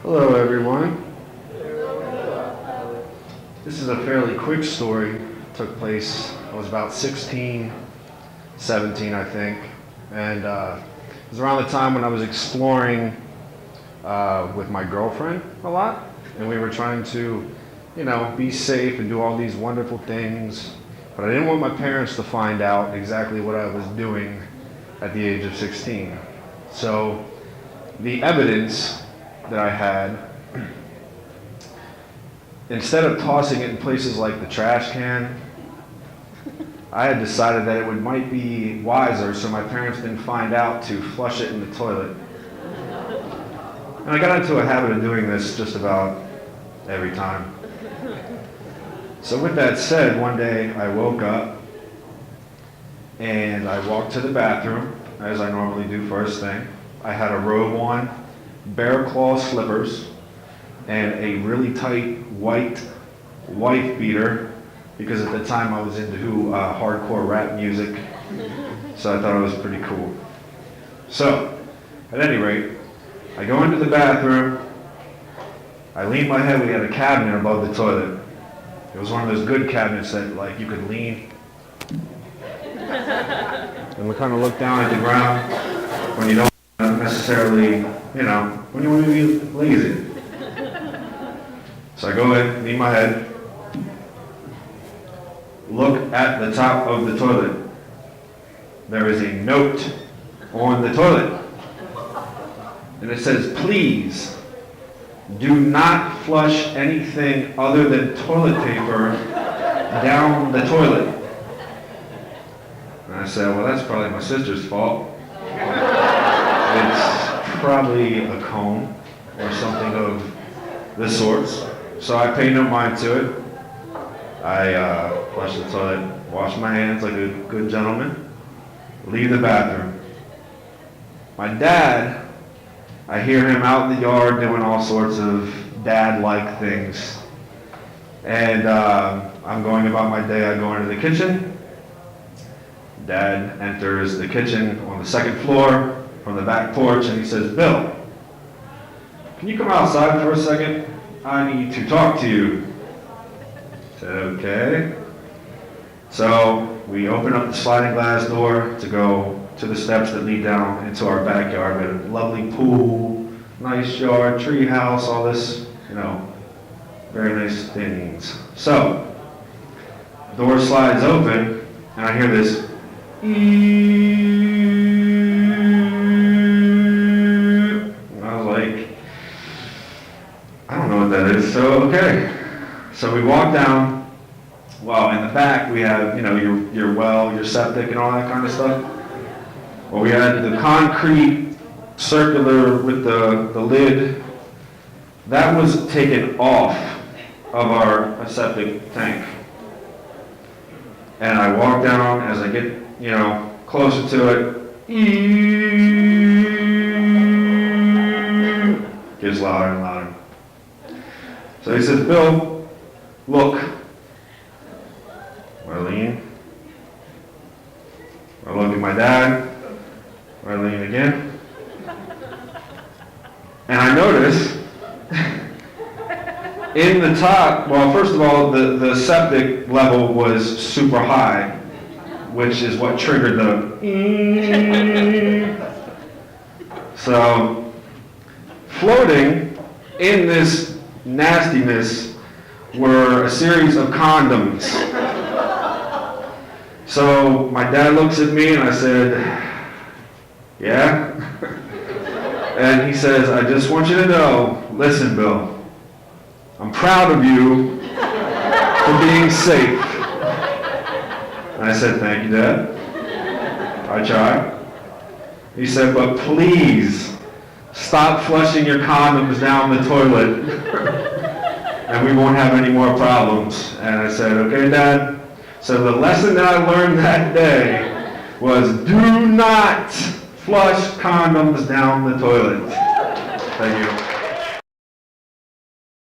Hello everyone. This is a fairly quick story. It took place, I was about 16, 17 I think, and it was around the time when I was exploring with my girlfriend a lot, and we were trying to, be safe and do all these wonderful things, but I didn't want my parents to find out exactly what I was doing at the age of 16. So the evidence that I had, instead of tossing it in places like the trash can, I had decided that it might be wiser so my parents didn't find out to flush it in the toilet. And I got into a habit of doing this just about every time. So with that said, one day I woke up and I walked to the bathroom, as I normally do first thing. I had a robe on, bear claw slippers, and a really tight white wife beater, because at the time I was into hardcore rap music, so I thought it was pretty cool. So, at any rate, I go into the bathroom, I lean my head, we had a cabinet above the toilet. It was one of those good cabinets that you could lean and kind of look down at the ground when you don't necessarily, when you want to be lazy. So I go in, lean my head, look at the top of the toilet. There is a note on the toilet. And it says, "Please do not flush anything other than toilet paper down the toilet." And I said, well, that's probably my sister's fault. It's probably a comb or something of the sorts. So I paid no mind to it. I flush the toilet, wash my hands like a good gentleman, leave the bathroom. My dad, I hear him out in the yard doing all sorts of dad-like things. And I'm going about my day. I go into the kitchen. Dad enters the kitchen on the second floor from the back porch, and he says, "Bill, can you come outside for a second? I need to talk to you." I said, "Okay." So we open up the sliding glass door to go to the steps that lead down into our backyard. We had a lovely pool, nice yard, tree house, all this, very nice things. So, door slides open, and I hear this, and I was like, I don't know what that is, so okay. So we walk down. Well, in the back we have, your well, your septic and all that kind of stuff. Well, we had the concrete circular with the lid. That was taken off of our septic tank. And I walk down. As I get, closer to it, gets louder and louder. So he says, "Bill, look." Marlene. I look at my dad. Marlene again. And I notice in the top, well, first of all, the septic level was super high, which is what triggered the So, floating in this nastiness were a series of condoms. So my dad looks at me and I said, "Yeah?" And he says, "I just want you to know, listen, Bill, I'm proud of you for being safe." And I said, "Thank you, Dad. I try." He said, "But please stop flushing your condoms down the toilet and we won't have any more problems." And I said, "Okay, Dad." So the lesson that I learned that day was, do not flush condoms down the toilet. Thank you.